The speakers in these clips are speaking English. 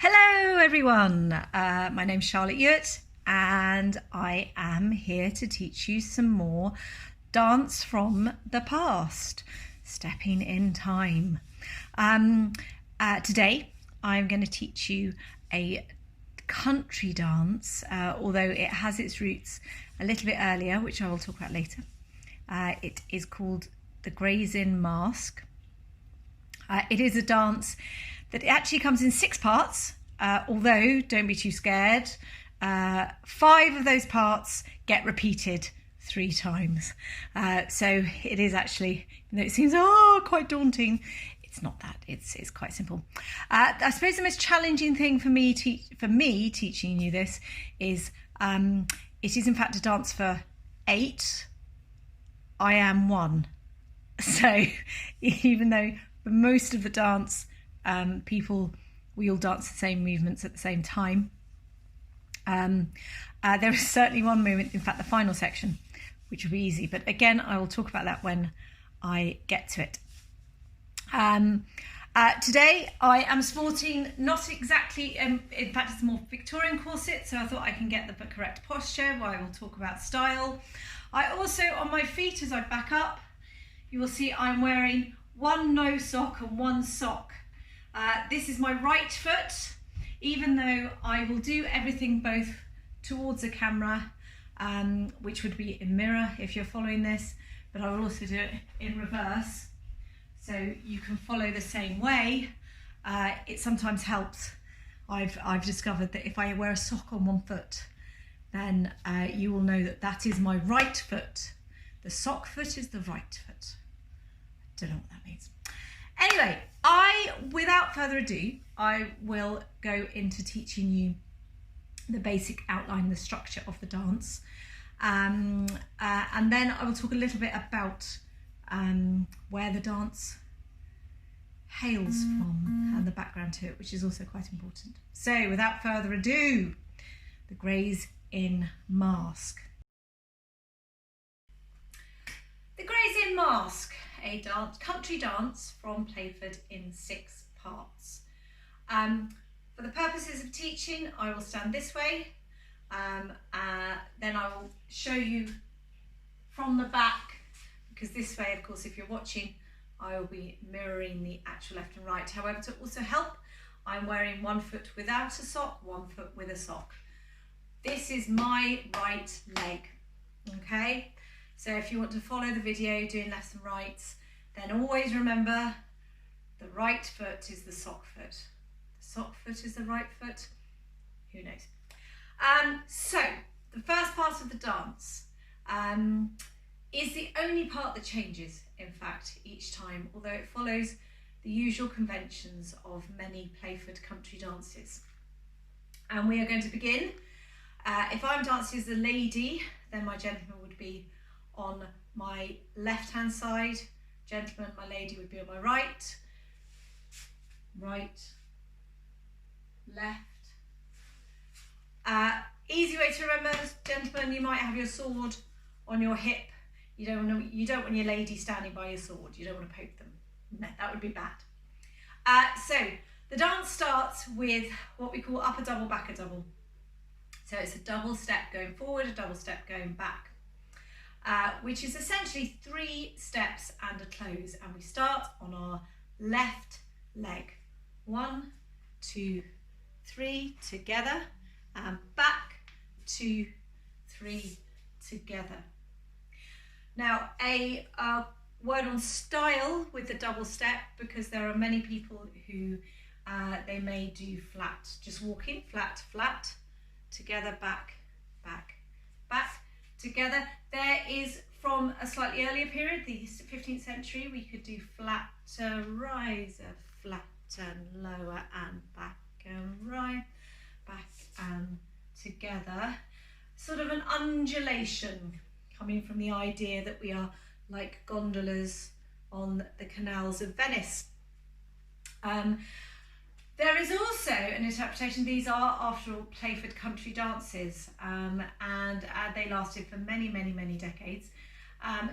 Hello everyone, my name's Charlotte Ewart and I am here to teach you some more dance from the past, stepping in time. Today I'm going to teach you a country dance, although it has its roots a little bit earlier, which I will talk about later. It is called the Graies Inne Maske. It is a dance that actually comes in 6 parts, although don't be too scared. 5 of those parts get repeated 3 times. So it is actually, even though it seems quite daunting, it's not that. It's quite simple. I suppose the most challenging thing for me teaching you this is it is in fact a dance for 8. I am 1. So even though for most of the dance, we all dance the same movements at the same time. There is certainly one movement, in fact the final section, which will be easy, but again I will talk about that when I get to it. Today I am sporting not exactly, in fact it's a more Victorian corset, so I thought I can get the correct posture while I will talk about style. I also, on my feet as I back up, you will see I'm wearing 1 no sock and 1 sock. This is my right foot, even though I will do everything both towards the camera, which would be in mirror if you're following this, but I will also do it in reverse, so you can follow the same way. It sometimes helps. I've discovered that if I wear a sock on 1 foot, then you will know that that is my right foot. The sock foot is the right foot. Don't know what that means. Anyway, without further ado, I will go into teaching you the basic outline, the structure of the dance, and then I will talk a little bit about where the dance hails from and the background to it, which is also quite important. So, without further ado, the Graies Inne Maske. The Graies Inne Maske, a country dance from Playford in 6 parts. For the purposes of teaching, I will stand this way, then I will show you from the back, because this way, of course, if you're watching, I will be mirroring the actual left and right. However, to also help, I'm wearing 1 foot without a sock, 1 foot with a sock. This is my right leg, okay? So if you want to follow the video doing left and rights, then always remember the right foot is the sock foot. The sock foot is the right foot. Who knows? So the first part of the dance is the only part that changes, in fact, each time, although it follows the usual conventions of many Playford country dances. And we are going to begin. If I'm dancing as a lady, then my gentleman would be on my left hand side, gentleman, my lady would be on my right, left. Easy way to remember, gentlemen, you might have your sword on your hip. You don't want your lady standing by your sword. You don't want to poke them. No, that would be bad. So the dance starts with what we call upper double, backer double. So it's a double step going forward, a double step going back. Which is essentially 3 steps and a close, and we start on our left leg. 1, 2, 3 together, and back, 2, 3 together. Now a word on style with the double step, because there are many people who they may do flat, just walking, flat, flat, together, back, back, back, together. There is, from a slightly earlier period, the 15th century, we could do flatter, riser, flatter, lower, and back and right, back and together. Sort of an undulation, coming from the idea that we are like gondolas on the canals of Venice. There is also an interpretation, these are after all Playford country dances, and they lasted for many, many, many decades.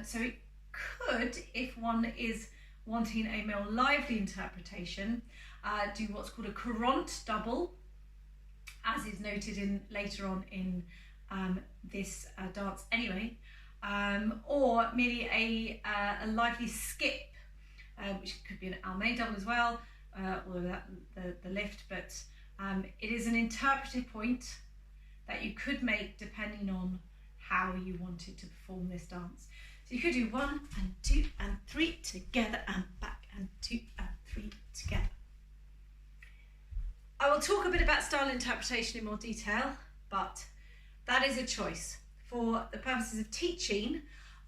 So it could, if one is wanting a more lively interpretation, do what's called a courant double, as is noted in later on in this dance anyway, or merely a lively skip, which could be an Almain double as well, or the lift, but it is an interpretive point that you could make depending on how you wanted to perform this dance. So you could do 1 and 2 and 3 together and back, and 2 and 3 together. I will talk a bit about style interpretation in more detail, but that is a choice. For the purposes of teaching,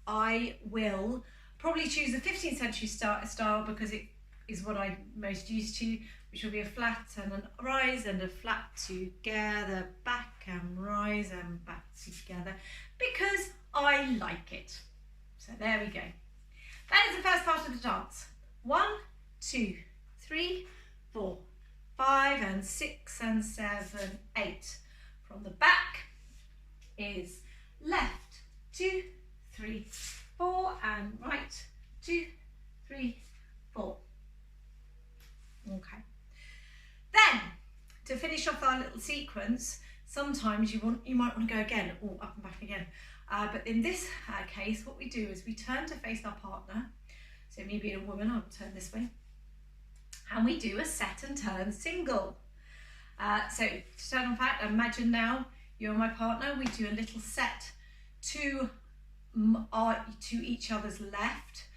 I will probably choose the 15th century style because it is what I'm most used to, which will be a flat and a rise and a flat together, back and rise and back together, because I like it. So there we go. That is the first part of the dance. 1, 2, 3, 4, 5 and 6 and 7, 8. From the back is left, 2, 3, 4 and right, 2, 3, 4. Okay. Then, to finish off our little sequence, sometimes you might want to go again, or up and back again. But in this case, what we do is we turn to face our partner. So me being a woman, I'll turn this way. And we do a set and turn single. So to turn on fact, imagine now you're my partner. We do a little set to each other's left,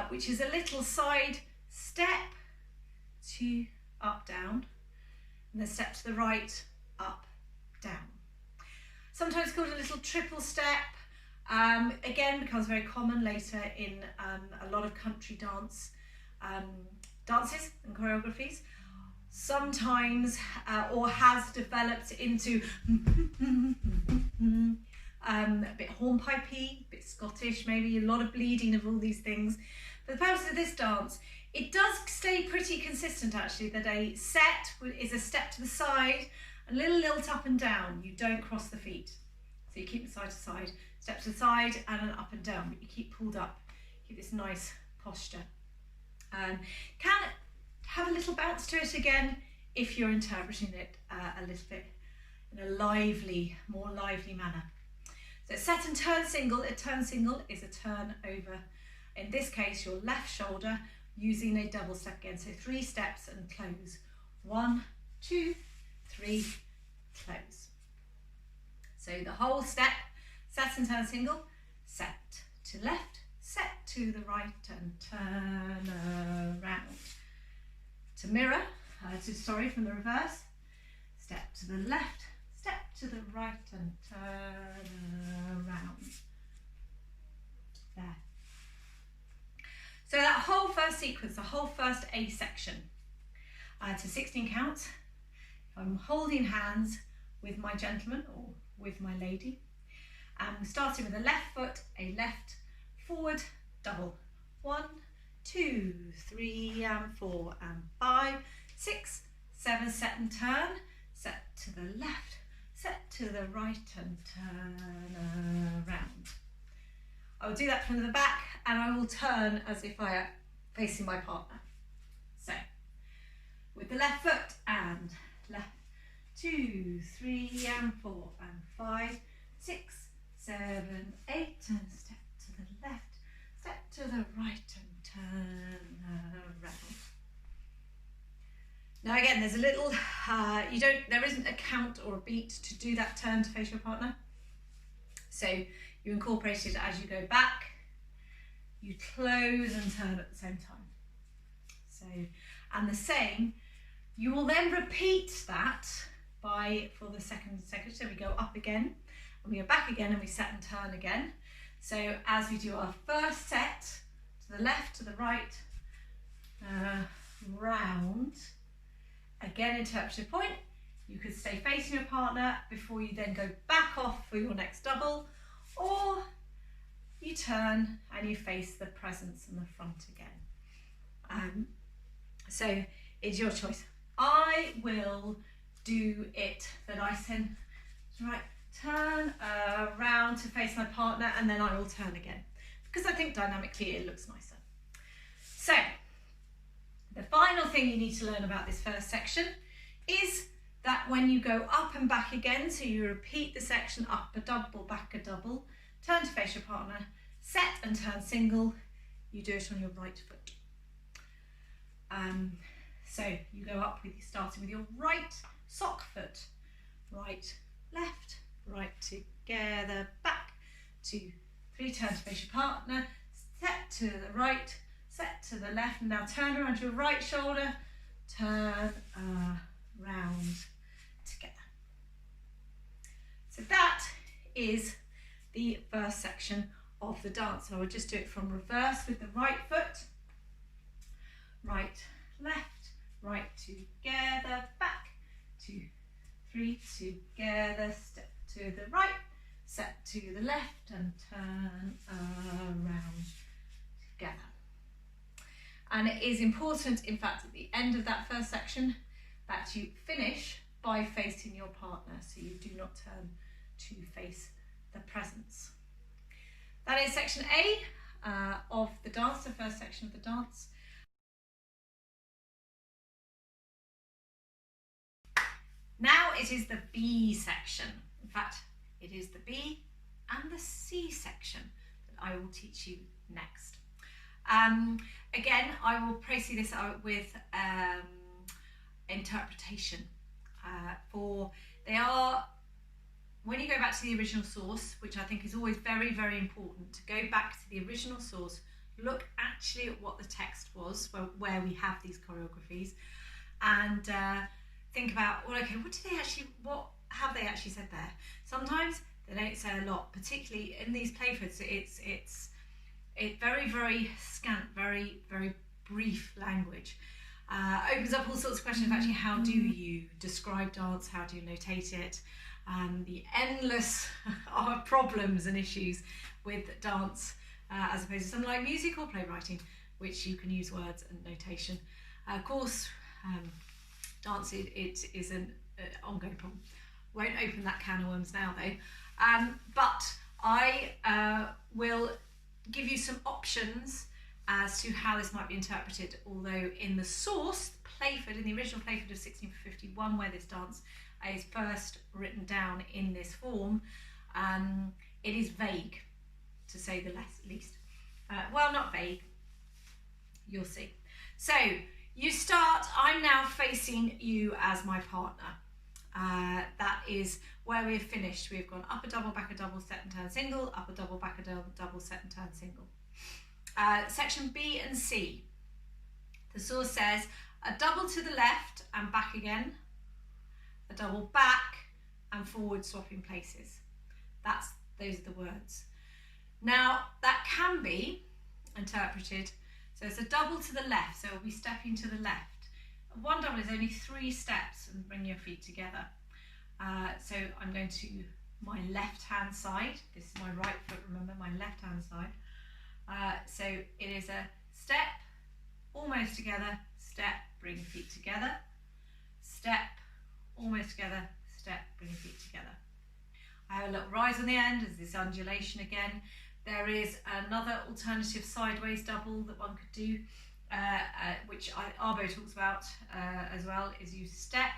which is a little side step, 2, up, down, and then step to the right, up, down. Sometimes called a little triple step. Again, becomes very common later in a lot of country dances and choreographies. Sometimes, or has developed into a bit hornpipey, a bit Scottish, maybe a lot of bleeding of all these things. For the purpose of this dance, it does stay pretty consistent actually, that a set is a step to the side, a little lilt up and down. You don't cross the feet. So you keep it side to side, step to the side and an up and down, but you keep pulled up, keep this nice posture. Can have a little bounce to it again if you're interpreting it a little bit in a more lively manner. So set and turn single. A turn single is a turn over, in this case, your left shoulder, using a double step again. So 3 steps and close. 1, 2, 3, close. So the whole step, set and turn single, set to left, set to the right and turn around. To mirror, from the reverse, step to the left, step to the right and turn around. There. So that whole first sequence, the whole first A section, to 16 counts, I'm holding hands with my gentleman or with my lady, and starting with a left foot, a left forward double. 1, 2, 3 and 4 and 5, 6, 7, set and turn, set to the left, set to the right and turn around. I will do that from the back and I will turn as if I am facing my partner. So, with the left foot and left, 2, 3 and 4 and 5, 6, 7, 8 and step to the left, step to the right and turn around. Now again, there's a little, there isn't a count or a beat to do that turn to face your partner. So you incorporate it as you go back, you close and turn at the same time. So, and the same, you will then repeat that for the second section. So we go up again, and we go back again, and we set and turn again. So as we do our first set, to the left, to the right, round, again interpretive point, you could stay facing your partner before you then go back off for your next double, or you turn and you face the presence in the front again. So it's your choice. I will do it that I send, right, turn around to face my partner, and then I will turn again, because I think dynamically it looks nicer. So the final thing you need to learn about this first section is that when you go up and back again, so you repeat the section up a double, back a double, turn to face your partner, set and turn single, you do it on your right foot. So you go up with starting with your right sock foot, right, left, right together, back, 2, 3, turn to face your partner, set to the right, set to the left, and now turn around your right shoulder, turn around together. So that is the first section of the dance. So I'll just do it from reverse with the right foot, right, left, right together, back, 2, 3, together, step to the right, set to the left and turn around together. And it is important, in fact, at the end of that first section, that you finish by facing your partner, so you do not turn to face the presents. That is section A of the dance, the first section of the dance. Now it is the B section. In fact, it is the B and the C section that I will teach you next. Again, I will proceed this out with interpretation. When you go back to the original source, which I think is always very, very important, to go back to the original source, look actually at what the text was, where we have these choreographies, and think about, well, okay, what have they actually said there? Sometimes they don't say a lot, particularly in these Playfords. It's very, very scant, very, very brief language. Opens up all sorts of questions of actually how do you describe dance, how do you notate it, the endless problems and issues with dance as opposed to something like music or playwriting, which you can use words and notation. Of course, dance it is an ongoing problem. Won't open that can of worms now though, but I will give you some options as to how this might be interpreted, although in the source, Playford, in the original Playford of 1651, where this dance is first written down in this form, it is vague, to say the least. Well, not vague, you'll see. So, you start, I'm now facing you as my partner. That is where we've finished. We've gone up a double, back a double, set and turn single, up a double, back a double, set and turn single. Section B and C. The source says a double to the left and back again, a double back and forward swapping places. Those are the words. Now that can be interpreted, so it's a double to the left, so we'll be stepping to the left. One double is only 3 steps and bring your feet together. So I'm going to my left hand side. This is my right foot, remember, my left hand side. So it is a step, almost together, step, bring your feet together, step, almost together, step, bring your feet together. I have a little rise on the end, as this undulation again. There is another alternative sideways double that one could do, which Arbo talks about as well, is you step,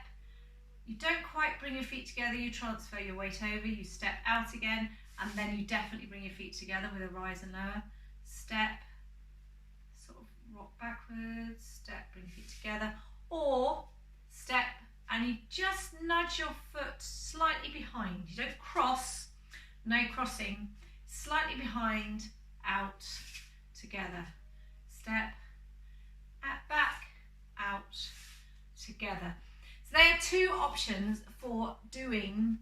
you don't quite bring your feet together, you transfer your weight over, you step out again, and then you definitely bring your feet together with a rise and lower. Step, sort of rock backwards, step, bring your feet together, or step and you just nudge your foot slightly behind. You don't cross, no crossing, slightly behind, out, together. Step, back, out, together. So there are 2 options for doing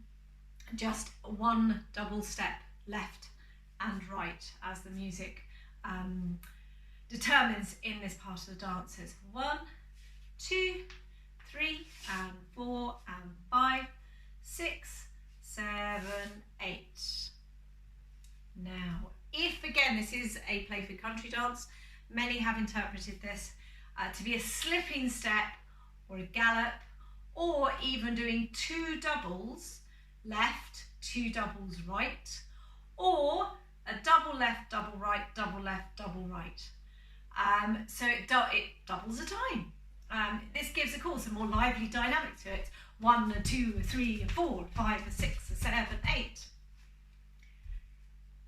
just one double step, left and right, as the music determines in this part of the dance. It's 1, 2, 3, and 4, and 5, 6, 7, 8. Now, if again this is a Playford country dance, many have interpreted this to be a slipping step or a gallop, or even doing 2 doubles left, 2 doubles right, or a double left, double right, double left, double right. So it doubles the time. This gives, of course, a more lively dynamic to it, 1 and 2 and 3 and 4 and 5 and 6 and 7, 8.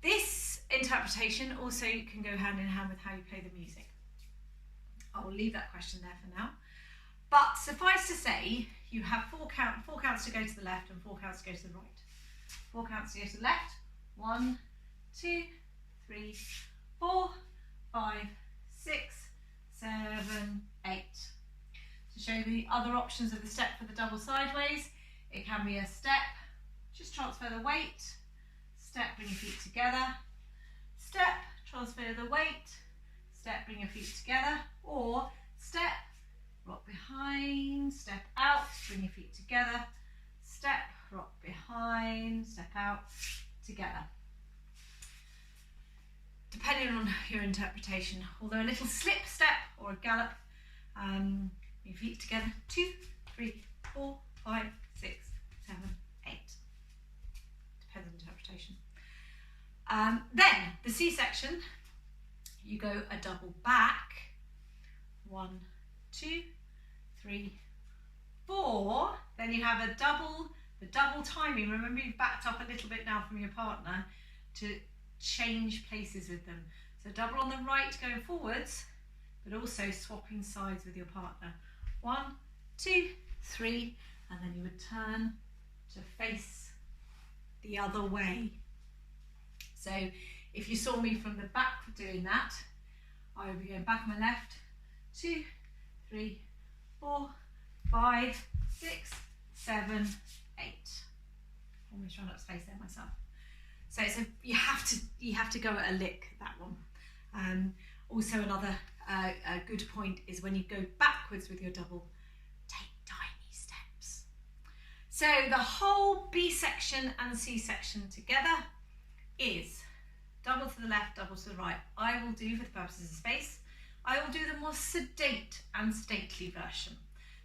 This interpretation also can go hand in hand with how you play the music. I will leave that question there for now. But suffice to say, you have four counts to go to the left and 4 counts to go to the right. 4 counts to go to the left. 1, 2, 3, 4, 5, 6, 7, 8. To show the other options of the step for the double sideways, it can be a step, just transfer the weight, step, bring your feet together, step, transfer the weight, step, bring your feet together, or step, rock behind, step out, bring your feet together, step, rock behind, step out, together. Depending on your interpretation, although a little slip step or a gallop, your feet together, 2, 3, 4, 5, 6, 7, 8. Depends on interpretation. Then the C section, you go a double back, 1, 2, 3, 4. Then you have the double timing. Remember, you've backed up a little bit now from your partner to change places with them. So double on the right going forwards, but also swapping sides with your partner. 1, 2, 3, and then you would turn to face the other way. So if you saw me from the back doing that, I would be going back on my left, 2, 3, 4, 5, 6, 7, 8. Almost run up space there myself. So you have to go at a lick, that one. Also another good point is when you go backwards with your double, take tiny steps. So the whole B section and C section together is double to the left, double to the right. I will do, for the purposes of space, I will do the more sedate and stately version.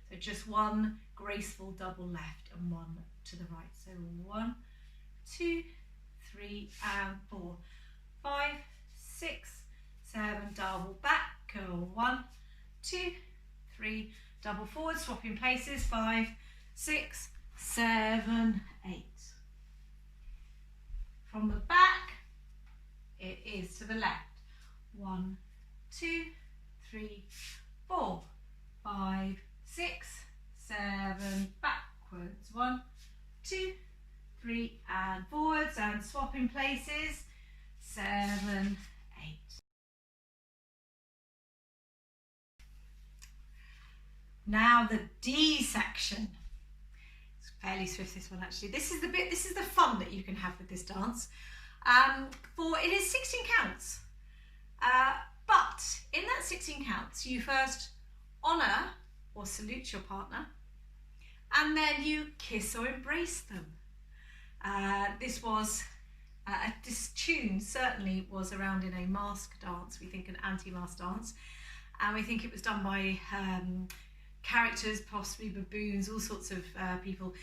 So just one graceful double left and 1 to the right. So 1, 2, 3 and 4, 5, 6, 7, double back, go 1, 2, 3, double forward, swapping places, 5, 6, 7, 8. From the back, it is to the left. 1, 2, 3, 4, 5, 6, 7, backwards. 1, 2, 3 and forwards and swapping places. 7, 8. Now the D section. It's fairly swift, this one actually. This is the fun that you can have with this dance. For it is 16 counts. But in that 16 counts, you first honour or salute your partner, and then you kiss or embrace them. This tune certainly was around in a mask dance, we think an anti-masque dance, and we think it was done by characters, possibly baboons, all sorts of people.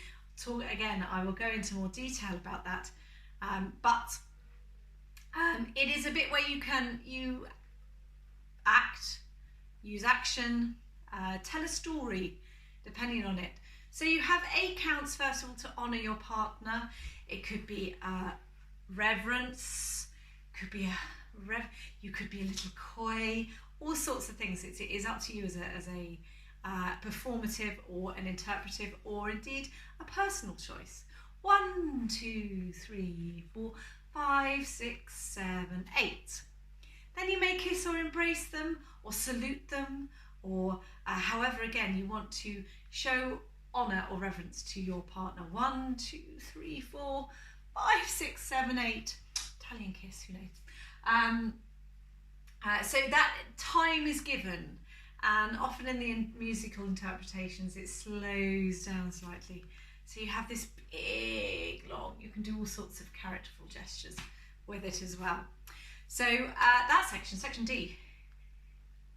Again, I will go into more detail about that, but it is a bit where you act, use action, tell a story, depending on it. So you have 8 counts, first of all, to honour your partner. It could be reverence, you could be a little coy, all sorts of things. It is up to you as a performative or an interpretive, or indeed a personal choice. 1, 2, 3, 4, 5, 6, 7, 8. Then you may kiss or embrace them or salute them, or however again you want to show honour or reverence to your partner. 1, 2, 3, 4, 5, 6, 7, 8. Italian kiss, who knows? So that time is given, and often in the musical interpretations it slows down slightly. So you have this big, long, you can do all sorts of characterful gestures with it as well. So that section D,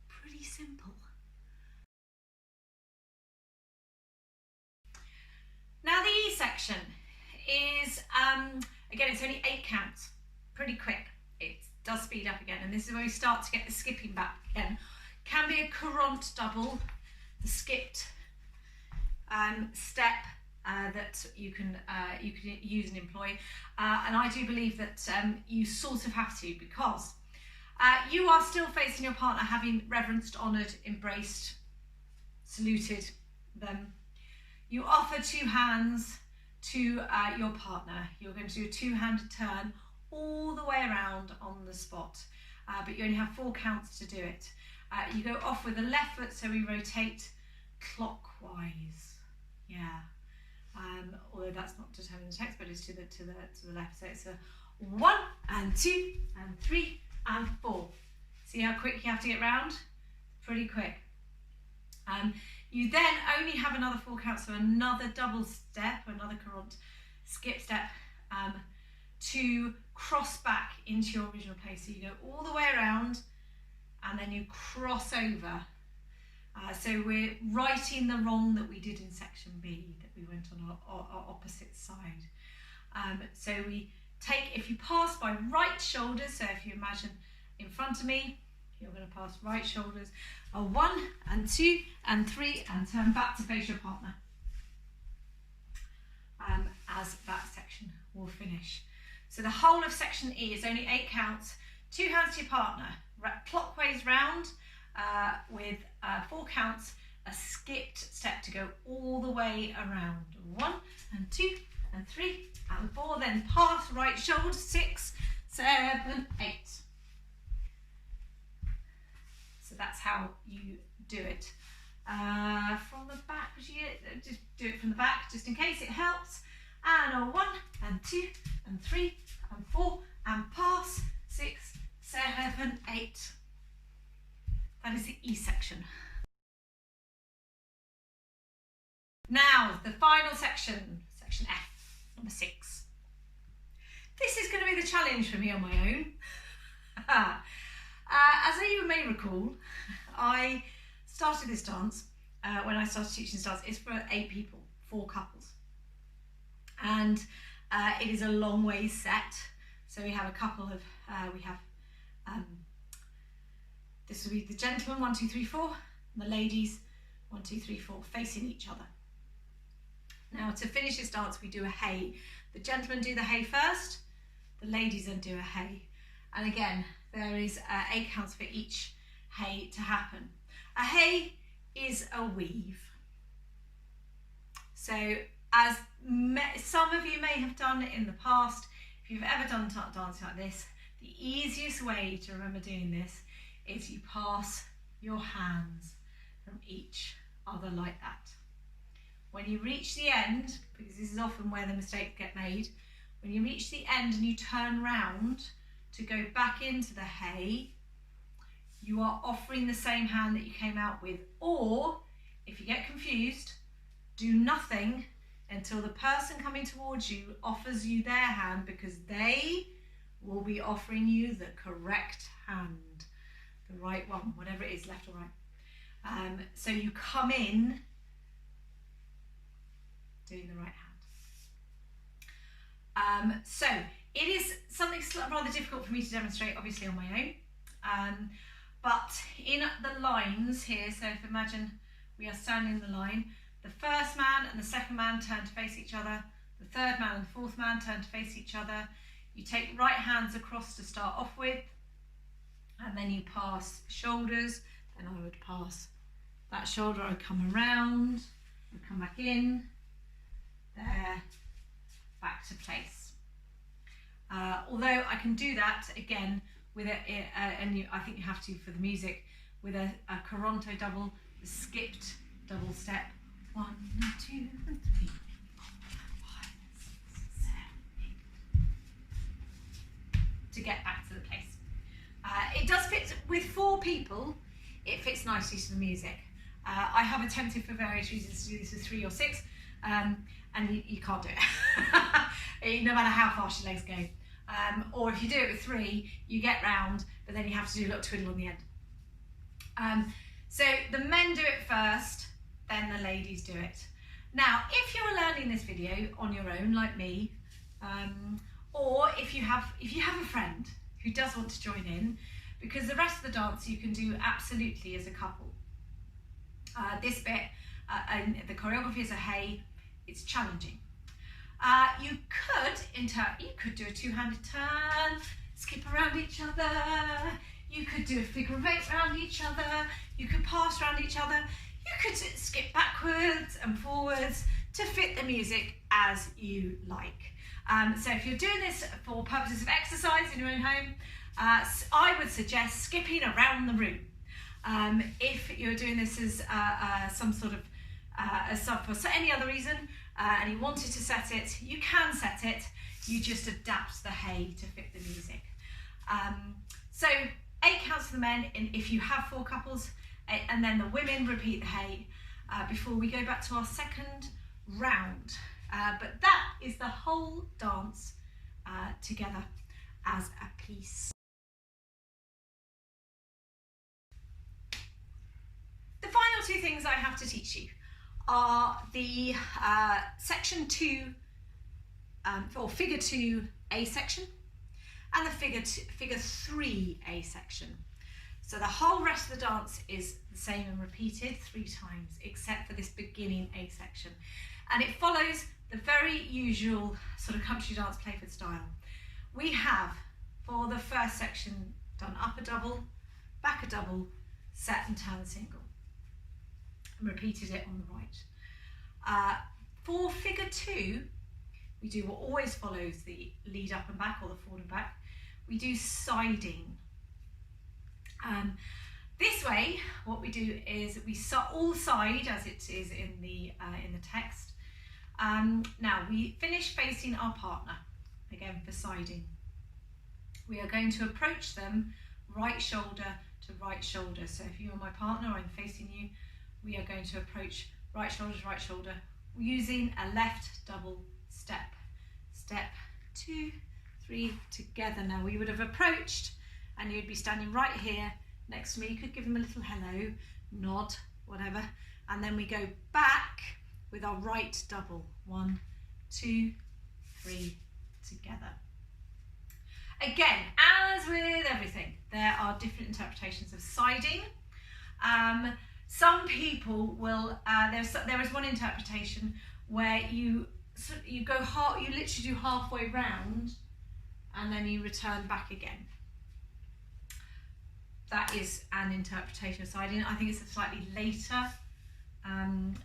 pretty simple. Now the E section is, again, it's only 8 counts, pretty quick. It does speed up again, and this is where we start to get the skipping back again. Can be a courant double, the skipped step, that you can use and employ, and I do believe that you sort of have to, because you are still facing your partner, having reverenced, honoured, embraced, saluted them. You offer 2 hands to your partner. You're going to do a 2-handed turn all the way around on the spot, but you only have 4 counts to do it. You go off with the left foot, so we rotate clockwise. Yeah. Although that's not determined in the text, but it's to the left. So it's a 1 and 2 and 3 and 4. See how quick you have to get round? Pretty quick. You then only have another 4 counts, so another double step, another current skip step, to cross back into your original place. So you go all the way around and then you cross over. So we're righting the wrong that we did in section B, that we went on our opposite side. So we take, if you pass by right shoulders, so if you imagine in front of me, you're going to pass right shoulders, a 1 and 2 and 3, and turn back to face your partner. As that section will finish. So the whole of section E is only 8 counts, 2 hands to your partner, clockwise round, with 4 counts, a skipped step to go all the way around. 1 and 2 and 3 and 4, then pass right shoulder, 6, 7, 8. So that's how you do it. From the back, just do it from the back, just in case it helps. And a 1 and 2 and 3 and 4 and pass, 6, 7, 8. That is the E section. Now, the final section, section F, number 6. This is going to be the challenge for me on my own. As you may recall, I started this dance when I started teaching this dance. It's for 8 people, 4 couples. And it is a long way set. So we have a couple of, this will be the gentlemen, 1, 2, 3, 4, and the ladies, 1, 2, 3, 4, facing each other. Now, to finish this dance, we do a hey. The gentlemen do the hey first, the ladies then do a hey. And again, there is 8 counts for each hey to happen. A hey is a weave. So, as some of you may have done in the past, if you've ever done dancing like this, the easiest way to remember doing this is you pass your hands from each other like that. When you reach the end, because this is often where the mistakes get made, when you reach the end and you turn round to go back into the hey, you are offering the same hand that you came out with. Or, if you get confused, do nothing until the person coming towards you offers you their hand, because they will be offering you the correct hand. The right one, whatever it is, left or right. So you come in doing the right hand. So it is something rather difficult for me to demonstrate, obviously, on my own. But in the lines here, so if imagine we are standing in the line, the first man and the second man turn to face each other, the third man and the fourth man turn to face each other. You take right hands across to start off with, and then you pass shoulders, and I would pass that shoulder, I would come around, I would come back in, there, back to place. Although I can do that again with I think you have to for the music, with a Coronto double, the skipped double step. 1, 2, 3, 4, 5, 6, 7, 8. To get back to the place. It does fit with 4 people. It fits nicely to the music. I have attempted for various reasons to do this with 3 or 6, and you can't do it, no matter how fast your legs go. Or if you do it with 3, you get round, but then you have to do a little twiddle on the end. So the men do it first, then the ladies do it. Now, if you're learning this video on your own, like me, or if you have a friend who does want to join in, because the rest of the dance you can do absolutely as a couple. This bit, the choreography is a hey. it's challenging. You could do a two-handed turn, skip around each other. You could do a figure of 8 around each other. You could pass around each other. You could skip backwards and forwards to fit the music as you like. So if you're doing this for purposes of exercise in your own home, I would suggest skipping around the room. If you're doing this as some sort of for any other reason, and you wanted to set it, you can set it. You just adapt the hay to fit the music. So 8 counts for the men if you have 4 couples, and then the women repeat the hay before we go back to our second round. But that is the whole dance together as a piece. The final 2 things I have to teach you are the section 2 or figure 2A section and the figure 3A section. So the whole rest of the dance is the same and repeated 3 times, except for this beginning A section. And it follows the very usual sort of country dance Playford style. We have, for the first section, done up a double, back a double, set and turn single, and repeated it on the right. For figure 2, we do what always follows the lead up and back or the forward and back. We do siding. This way, what we do is we all side as it is in the text. Now we finish facing our partner again for siding. We are going to approach them right shoulder to right shoulder. So if you are my partner, I'm facing you. We are going to approach right shoulder to right shoulder using a left double step. Step 2, 3 together. Now we would have approached and you'd be standing right here next to me. You could give them a little hello, nod, whatever. And then we go back with our right double. 1, 2, 3 together. Again, as with everything, there are different interpretations of siding. Some people will, there is one interpretation where you literally do halfway round and then you return back again. That is an interpretation of siding. I think it's a slightly later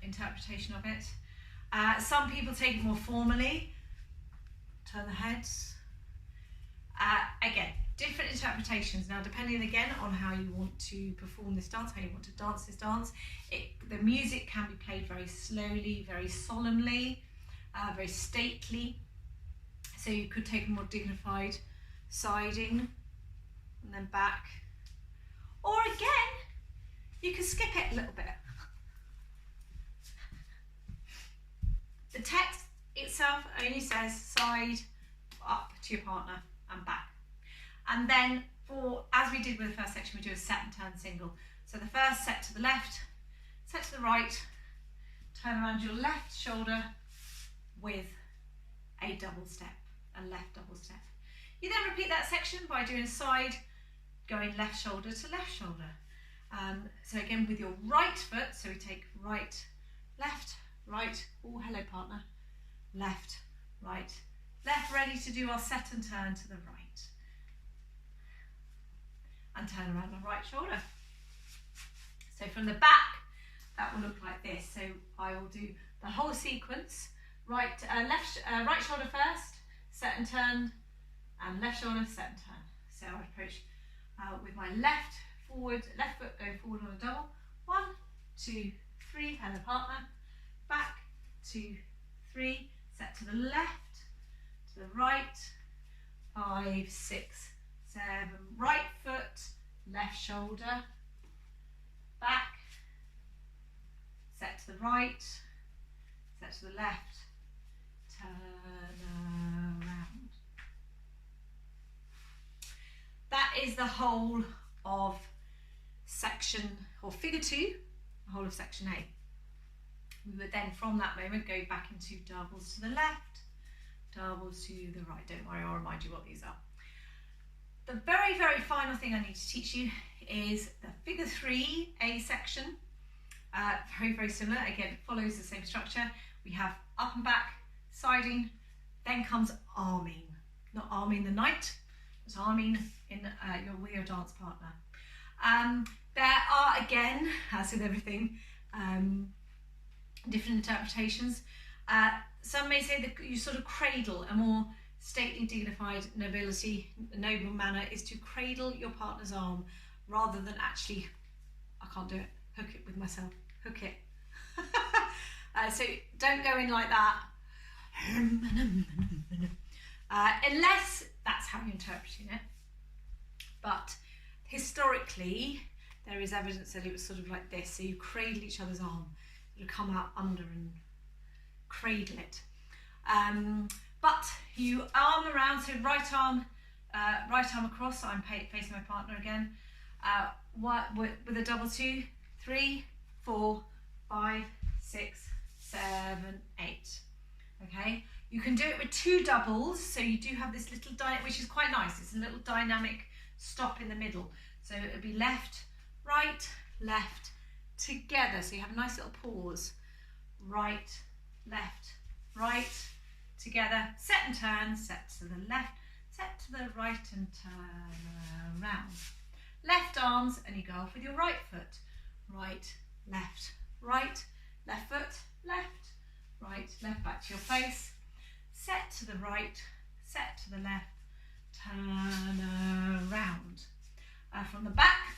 interpretation of it. Some people take it more formally, turn the heads. Again, different interpretations. Now, depending again on how you want to perform this dance, how you want to dance this dance, the music can be played very slowly, very solemnly, very stately. So you could take a more dignified siding and then back. Or again, you can skip it a little bit. The text itself only says side, up to your partner and back. And then as we did with the first section, we do a set and turn single. So the first set to the left, set to the right, turn around your left shoulder with a double step, a left double step. You then repeat that section by doing side, going left shoulder to left shoulder. So again with your right foot, so we take right, left, right, oh hello partner, left, right, left, ready to do our set and turn to the right. And turn around the right shoulder. So from the back, that will look like this. So I will do the whole sequence, right shoulder first, set and turn, and left shoulder, set and turn. So I approach with my left foot going forward on a double. 1, 2, 3, hello partner, back, 2, 3, set to the left, to the right, 5, 6, 7, right foot, left shoulder, back, set to the right, set to the left, turn around. That is the whole of section, or figure 2, the whole of section A. We would then from that moment go back into doubles to the left, doubles to the right. Don't worry, I'll remind you what these are. The very final thing I need to teach you is the figure 3A section Very, very similar. Again, it follows the same structure. We have up and back, siding, then comes arming. Not arming the knight, it's arming with your dance partner. There are, again, as with everything, different interpretations. Some may say that you sort of cradle a more stately, dignified noble manner is to cradle your partner's arm rather than actually, I can't do it, hook it with myself, hook it. So don't go in like that, unless that's how you're interpreting it. But historically, there is evidence that it was sort of like this. So you cradle each other's arm, you come out under and cradle it. But you arm around, so right arm across. So I'm facing my partner again. With a double 2, 3, 4, 5, 6, 7, 8. Okay. You can do it with 2 doubles, so you do have this little which is quite nice. It's a little dynamic stop in the middle. So it'll be left, right, left, together. So you have a nice little pause. Right, left, right, together. Set and turn. Set to the left. Set to the right and turn around. Left arms, and you go off with your right foot. Right, left, left foot, left, right, left, back to your place. Set to the right, set to the left, turn around. From the back,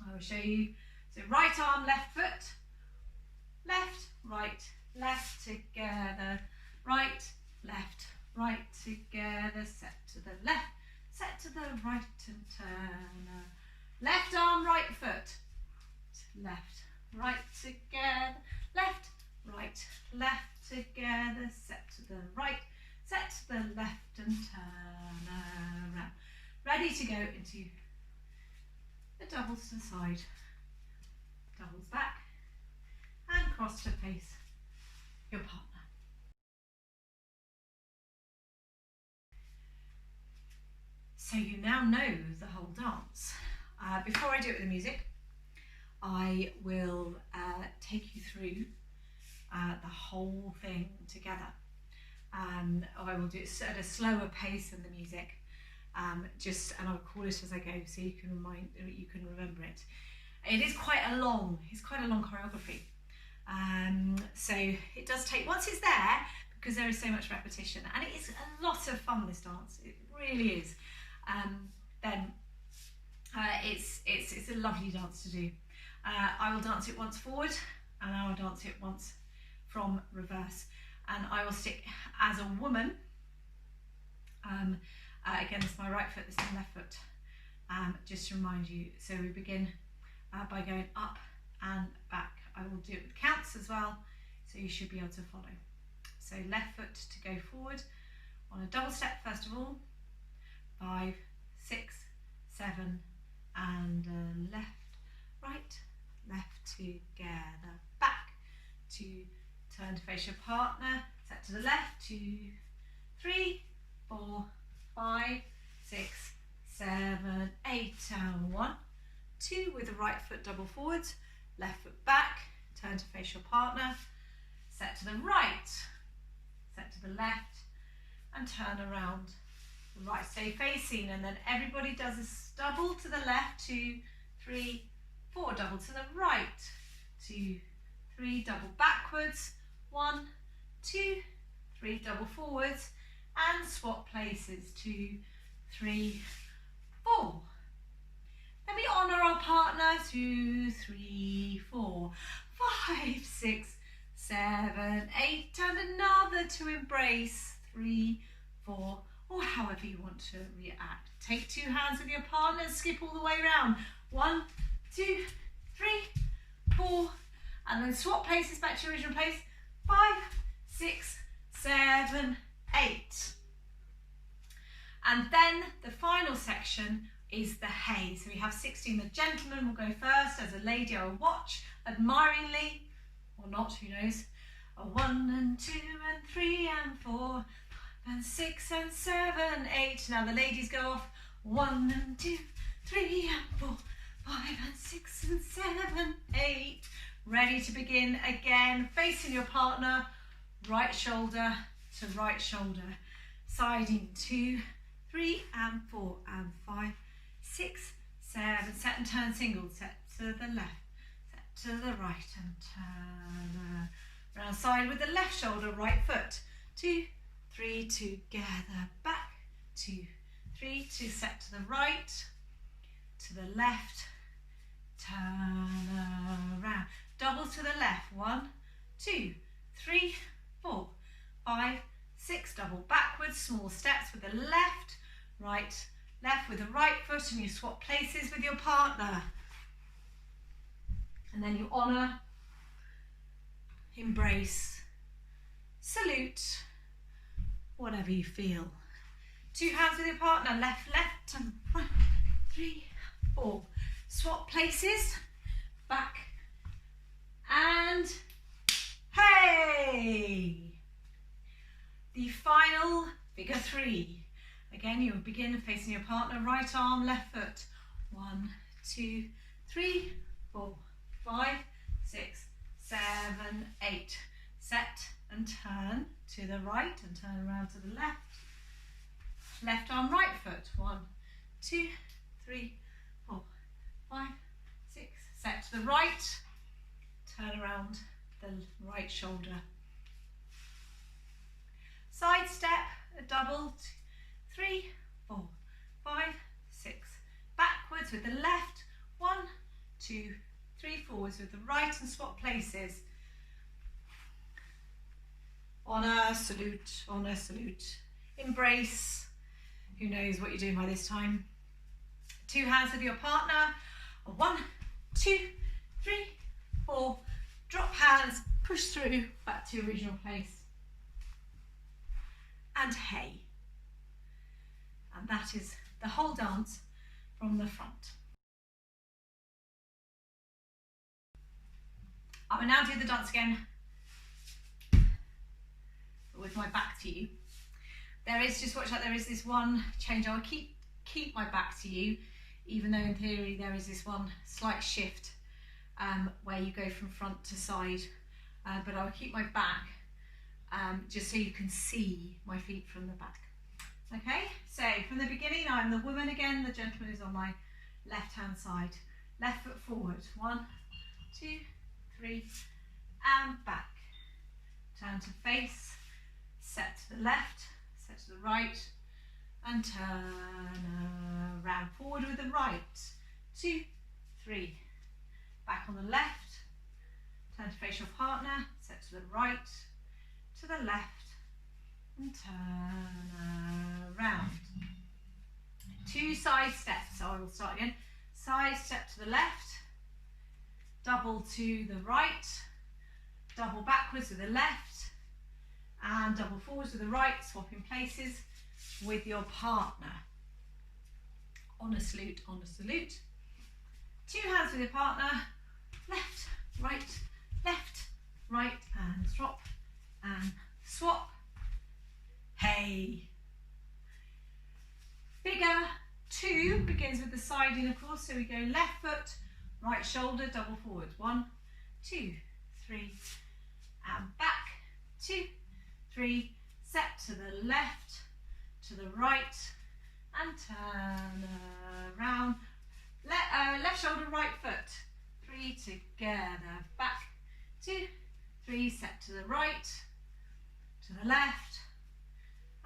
I will show you. So right arm, left foot, left, right, left, together, right, together, set to the left, set to the right and turn. Left arm, right foot, left, right, together, left, together, set to the right, set to the left and turn around. Ready to go into the doubles to the side, doubles back and cross to face your partner. So you now know the whole dance. Before I do it with the music, I will take you through the whole thing together. I will do it at a slower pace than the music, and I'll call it as I go, so you can remember it. It's quite a long choreography. So it does take, once it's there, because there is so much repetition, and it is a lot of fun, this dance. It really is. Then it's a lovely dance to do. I will dance it once forward, and I will dance it once from reverse, and I will stick as a woman. Again, this is my right foot, this is my left foot, just to remind you. So we begin by going up and back. I will do it with counts as well, so you should be able to follow. So left foot to go forward on a double step first of all, 5, 6, 7, and left, right, left, together, back, to turn to face your partner, set to the left, 2, 3, 4, 5, 6, 7, 8, and 1, 2 with the right foot double forwards, left foot back, turn to face your partner, set to the right, set to the left, and turn around. Right, stay facing, and then everybody does a double to the left, 2, 3, 4, double to the right, 2, 3, double backwards, 1, 2, 3, double forwards, and swap places, 2, 3, 4. Then we honour our partner, 2, 3, 4, 5, 6, 7, 8, and another to embrace, 3, 4, or however you want to react. Take 2 hands with your partner and skip all the way around. 1, 2, 3, 4, and then swap places back to your original place. 5, 6, 7, 8. And then the final section is the hey. So we have 16. The gentleman will go first. As a lady, I will watch admiringly, or not, who knows. 1 and 2 and 3 and 4 and 6 and 7, 8. Now the ladies go off. 1 and 2, 3 and 4, 5 and 6 and 7, 8. Ready to begin again, facing your partner, right shoulder to right shoulder. Siding 2, 3 and 4 and 5, 6, 7. Set and turn single. Set to the left, set to the right and turn around. Side with the left shoulder, right foot. 2, 3, together, back. 2, 3, 2, set to the right, to the left, turn around. Double to the left. 1, 2, 3, 4, 5, 6. Double backwards, small steps with the left, right, left with the right foot, and you swap places with your partner. And then you honour, embrace, salute, whatever you feel. 2 hands with your partner, left, left, and right. 3, 4. Swap places, back, and hey! The final figure 3. Again, you will begin facing your partner, right arm, left foot. 1, 2, 3, 4, 5, 6, 7, 8. Set and turn to the right and turn around to the left. Left arm, right foot. 1, 2, 3, 4, 5, 6. Set to the right. Turn around the right shoulder. Side step, a double. 2, 3, 4, 5, 6. Backwards with the left. 1, 2, 3. Forwards with the right and swap places. Honour, salute, honour, salute. Embrace. Who knows what you're doing by this time? 2 hands with your partner. 1, 2, 3, 4. Drop hands, push through, back to your original place. And hey. And that is the whole dance from the front. I will now do the dance again, but with my back to you. There is, just watch out, there is this one change. I'll keep my back to you, even though in theory there is this one slight shift where you go from front to side, but I'll keep my back just so you can see my feet from the back. Okay, so from the beginning, I'm the woman again, the gentleman is on my left hand side. Left foot forward, 1, 2, 3, and back. Turn to face, set to the left, set to the right, and turn around. Forward with the right, 2, 3. Back on the left, turn to face your partner, set to the right, to the left, and turn around. 2 side steps, so I will start again. Side step to the left, double to the right, double backwards to the left, and double forwards to the right, swapping places with your partner. Honour, salute, honour, salute. 2 hands with your partner, left, right, and drop, and swap. Hey. Figure 2 begins with the siding, of course, so we go left foot, right shoulder, double forward. 1, 2, 3, and back. 2, 3, set to the left, to the right, and turn around. Left shoulder, right foot. 3 together, back. 2, 3, set to the right, to the left,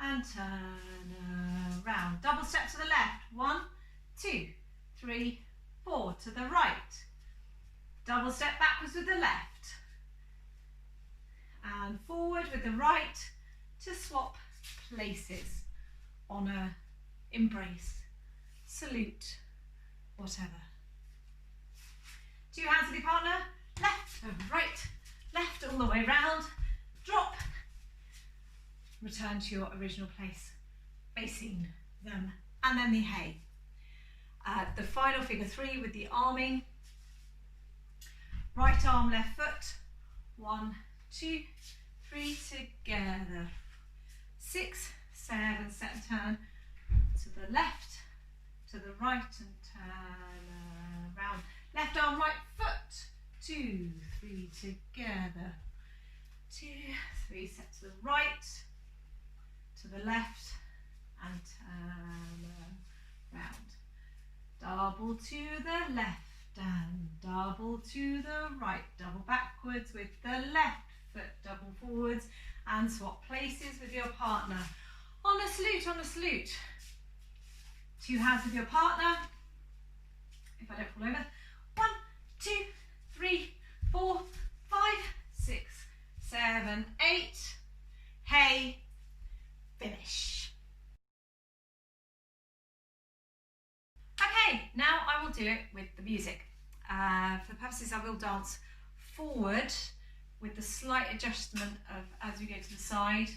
and turn around. Double step to the left. 1, 2, 3, 4 to the right. Double step backwards with the left, and forward with the right to swap places. Honour, embrace, salute, whatever. 2 hands with your partner, left and right, left all the way round, drop, return to your original place, facing them, and then the hey. The final figure 3 with the arming. Right arm, left foot. 1, 2, 3 together. 6, 7, set and turn to the left, to the right, and turn round. Left arm, right foot. 2, 3, together. 2, 3, set to the right, to the left, and turn round. Double to the left and double to the right. Double backwards with the left foot, double forwards, and swap places with your partner. On a salute, on a salute. 2 hands with your partner. If I don't fall over. 1, 2, 3, 4, 5, 6, 7, 8. Hey, finish. Okay, now I will do it with the music. For the purposes, I will dance forward with the slight adjustment of, as we go to the side,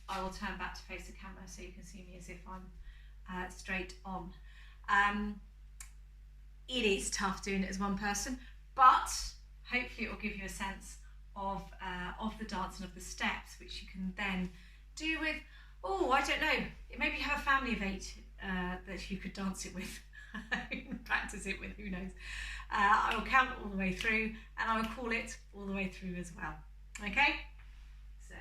I will turn back to face the camera so you can see me as if I'm straight on. It is tough doing it as one person, but hopefully it will give you a sense of the dance and of the steps, which you can then do with, oh, I don't know, maybe you have a family of 8 that you could dance it with. Practice it with, who knows. I will count all the way through and I will call it all the way through as well. Okay, so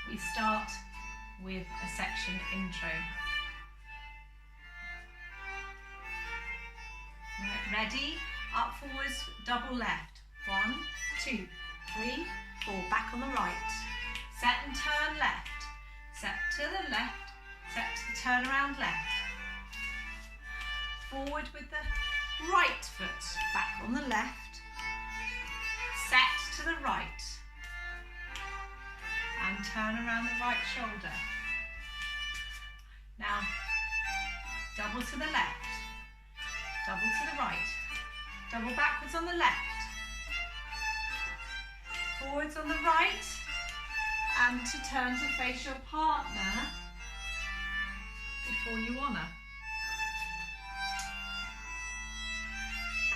we start with a section intro. Right, ready, up, forwards, double left. 1, 2, 3, 4, back on the right. Set and turn left. Set to the left. Set to the turn around left. Forward with the right foot, back on the left. Set to the right. And turn around the right shoulder. Now, double to the left. Double to the right. Double backwards on the left. Forwards on the right. And to turn to face your partner before you honour.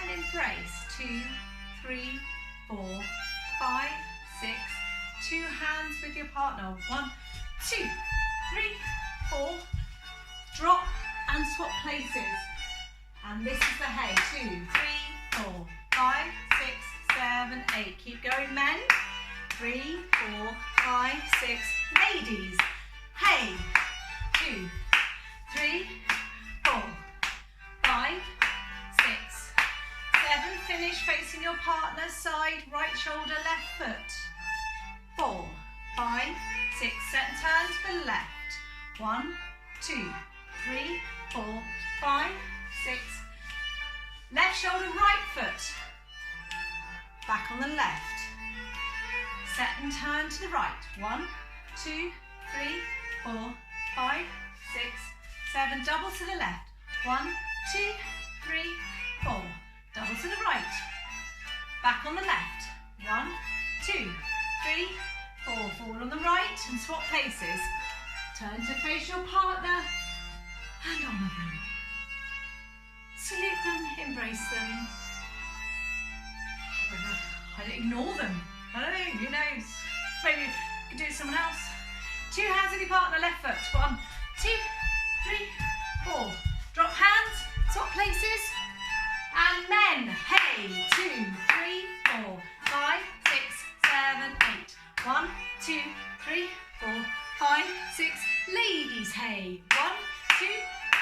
And embrace. 2, 3, 4, 5, 6. 2 hands with your partner. 1, 2, 3, 4. Drop and swap places. And this is the hey. 2, 3, 4, 5, 6, 7, 8. Keep going, men. 3, 4, 5, 6. Ladies. Hey. 2, 3, 4, 5, 6, 7. Finish facing your partner's side, right shoulder, left foot. 4, 5, 6. Set and turn to the left. 1, 2, 3, 4, 5, 6. Left shoulder, right foot. Back on the left. Set and turn to the right. 1, 2, 3, 4, 5, 6, 7. Double to the left. 1, 2, 3, 4. Double to the right. Back on the left. 1, 2, 3, 4. Forward on the right and swap places. Turn to face your partner and honour them. Salute them, embrace them. I don't ignore them. I don't know, who knows? Maybe you could do it with someone else. 2 hands with your partner, left foot. 1, 2, 3, 4. Drop hands, swap places. And men, hey. 2, 3, 4, 5, 6, 7, 8. 1, 2, 3, 4, 5, 6. Ladies, hey. 1, 2,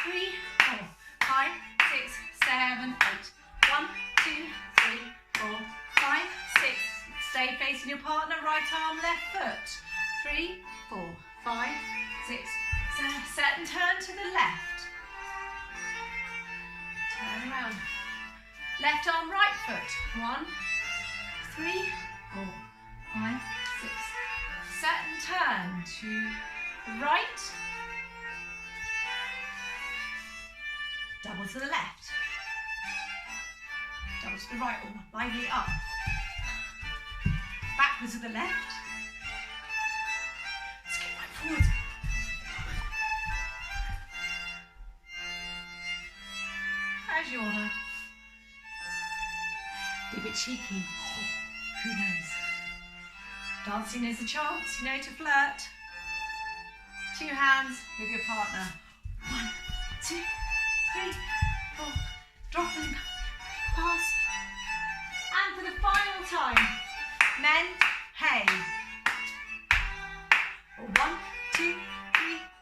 3, 4, 5, 6, 7, 8. 1, 2, 3, 4, 5, 6. Stay facing your partner, right arm, left foot. 3, 4, 5, 6, 7. Set and turn to the left. Turn around. Left arm, right foot. 1, 3, 4, 5, 6. Set and turn to the right. Double to the left. Double to the right, or lively up. Backwards to the left. Skip right forward. As you honour. Be a bit cheeky. Oh, who knows? Dancing is a chance, you know, to flirt. 2 hands with your partner. 1, 2, 3, 4. Drop and pass. And for the final time, men, hey. 1, 2, 3,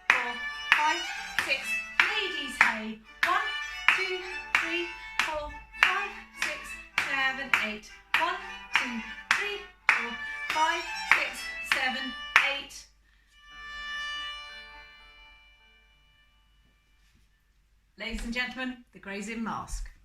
4, 5, 6. Ladies, hey. 1, 2, 3, 4, 5, 6, 7, 8. 1, 2, 3, 4, 5, 6, 7, 8. Ladies and gentlemen, the Graies Inne Mask.